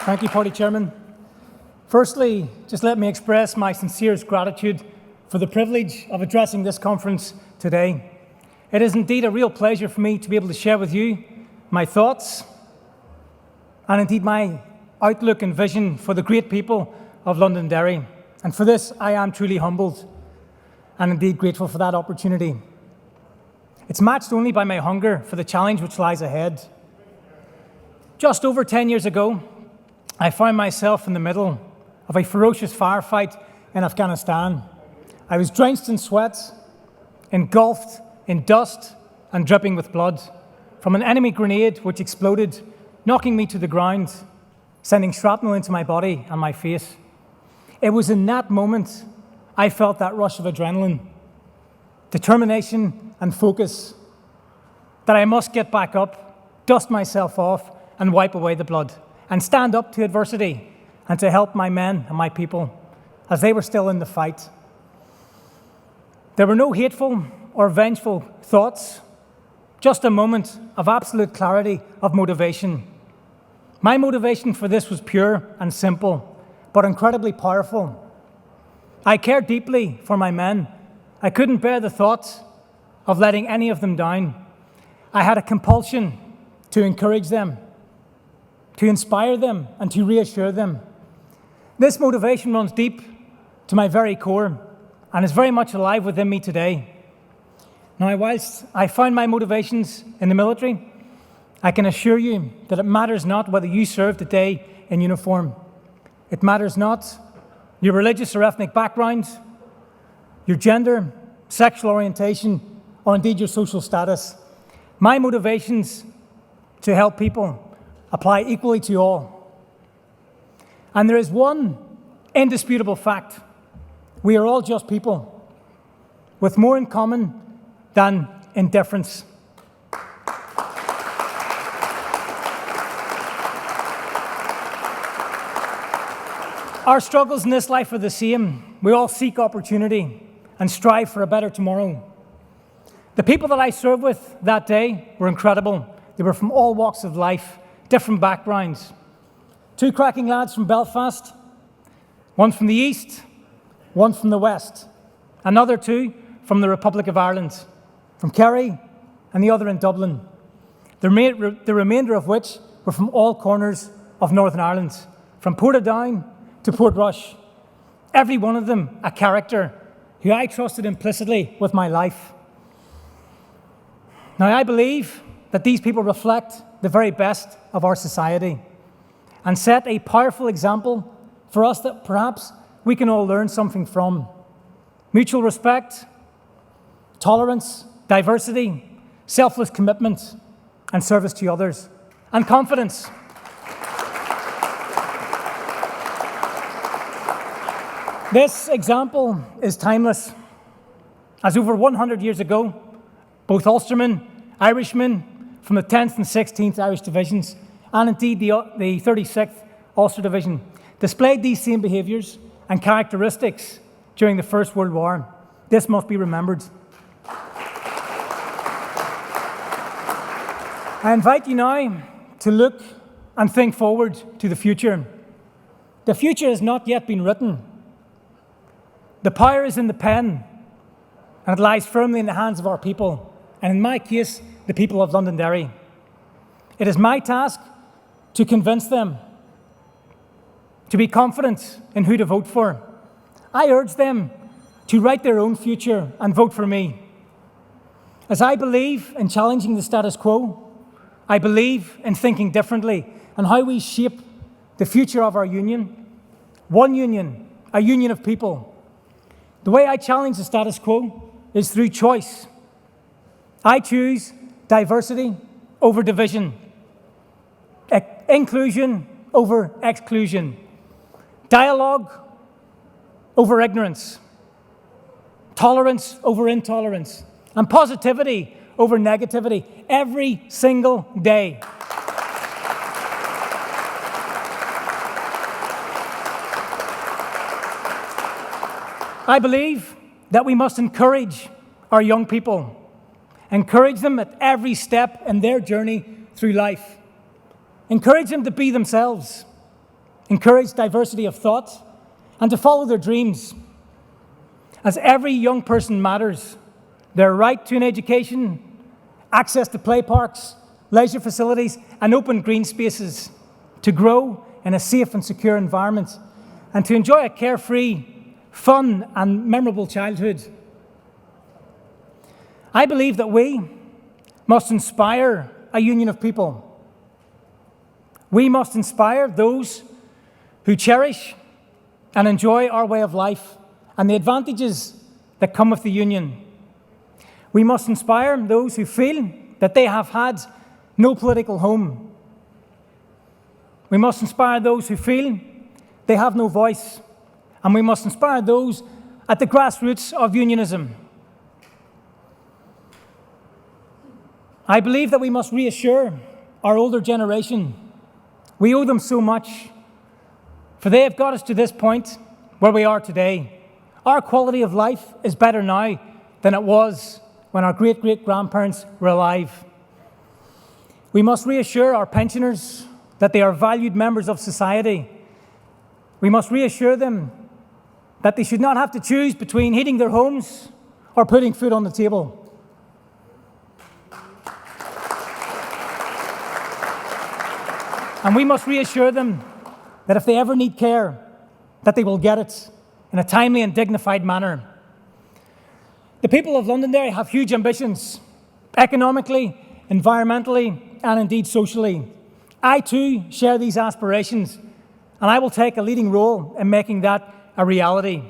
Thank you, Party Chairman. Firstly, just let me express my sincerest gratitude for the privilege of addressing this conference today. It is indeed a real pleasure for me to be able to share with you my thoughts and indeed my outlook and vision for the great people of Londonderry. And for this, I am truly humbled and indeed grateful for that opportunity. It's matched only by my hunger for the challenge which lies ahead. Just over 10 years ago, I found myself in the middle of a ferocious firefight in Afghanistan. I was drenched in sweat, engulfed in dust and dripping with blood from an enemy grenade which exploded, knocking me to the ground, sending shrapnel into my body and my face. It was in that moment I felt that rush of adrenaline, determination and focus that I must get back up, dust myself off and wipe away the blood and stand up to adversity and to help my men and my people as they were still in the fight. There were no hateful or vengeful thoughts, just a moment of absolute clarity of motivation. My motivation for this was pure and simple, but incredibly powerful. I cared deeply for my men. I couldn't bear the thought of letting any of them down. I had a compulsion to encourage them, to inspire them, and to reassure them. This motivation runs deep to my very core and is very much alive within me today. Now, whilst I found my motivations in the military, I can assure you that it matters not whether you serve today in uniform. It matters not your religious or ethnic background, your gender, sexual orientation, or indeed your social status. My motivations to help people apply equally to all. And there is one indisputable fact. We are all just people with more in common than indifference. Our struggles in this life are the same. We all seek opportunity and strive for a better tomorrow. The people that I served with that day were incredible. They were from all walks of life, different backgrounds. Two cracking lads from Belfast, one from the east, one from the west, another two from the Republic of Ireland, from Kerry and the other in Dublin, the remainder of which were from all corners of Northern Ireland, from Portadown to Portrush. Every one of them a character who I trusted implicitly with my life. Now, I believe that these people reflect the very best of our society and set a powerful example for us that perhaps we can all learn something from. Mutual respect, tolerance, diversity, selfless commitment, and service to others, and confidence. This example is timeless, as over 100 years ago, both Ulstermen, Irishmen from the 10th and 16th Irish Divisions, and indeed the 36th Ulster Division, displayed these same behaviours and characteristics during the First World War. This must be remembered. I invite you now to look and think forward to the future. The future has not yet been written. The power is in the pen, and it lies firmly in the hands of our people, and in my case, the people of Londonderry. It is my task to convince them, to be confident in who to vote for. I urge them to write their own future and vote for me. As I believe in challenging the status quo, I believe in thinking differently and how we shape the future of our union. One union, a union of people. The way I challenge the status quo is through choice. I choose diversity over division, inclusion over exclusion, dialogue over ignorance, tolerance over intolerance, and positivity over negativity every single day. I believe that we must encourage our young people, encourage them at every step in their journey through life, encourage them to be themselves, encourage diversity of thought, and to follow their dreams. As every young person matters, their right to an education, access to play parks, leisure facilities, and open green spaces, to grow in a safe and secure environment, and to enjoy a carefree, fun, and memorable childhood. I believe that we must inspire a union of people. We must inspire those who cherish and enjoy our way of life and the advantages that come with the union. We must inspire those who feel that they have had no political home. We must inspire those who feel they have no voice. And we must inspire those at the grassroots of unionism. I believe that we must reassure our older generation. We owe them so much, for they have got us to this point where we are today. Our quality of life is better now than it was when our great-great-grandparents were alive. We must reassure our pensioners that they are valued members of society. We must reassure them that they should not have to choose between heating their homes or putting food on the table. And we must reassure them that if they ever need care, that they will get it in a timely and dignified manner. The people of Londonderry have huge ambitions, economically, environmentally, and indeed socially. I too share these aspirations, and I will take a leading role in making that a reality.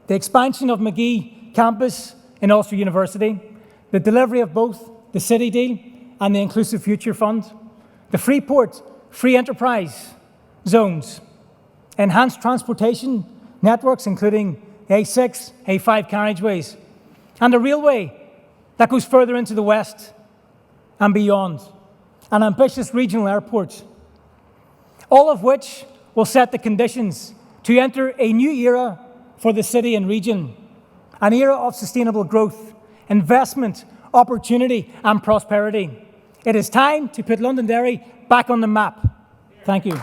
The expansion of Magee campus in Ulster University, the delivery of both the City Deal and the Inclusive Future Fund, the Freeport free enterprise zones, enhanced transportation networks including A6, A5 carriageways, and a railway that goes further into the west and beyond, an ambitious regional airport, all of which will set the conditions to enter a new era for the city and region, an era of sustainable growth, investment, opportunity, and prosperity. It is time to put Londonderry back on the map. Thank you.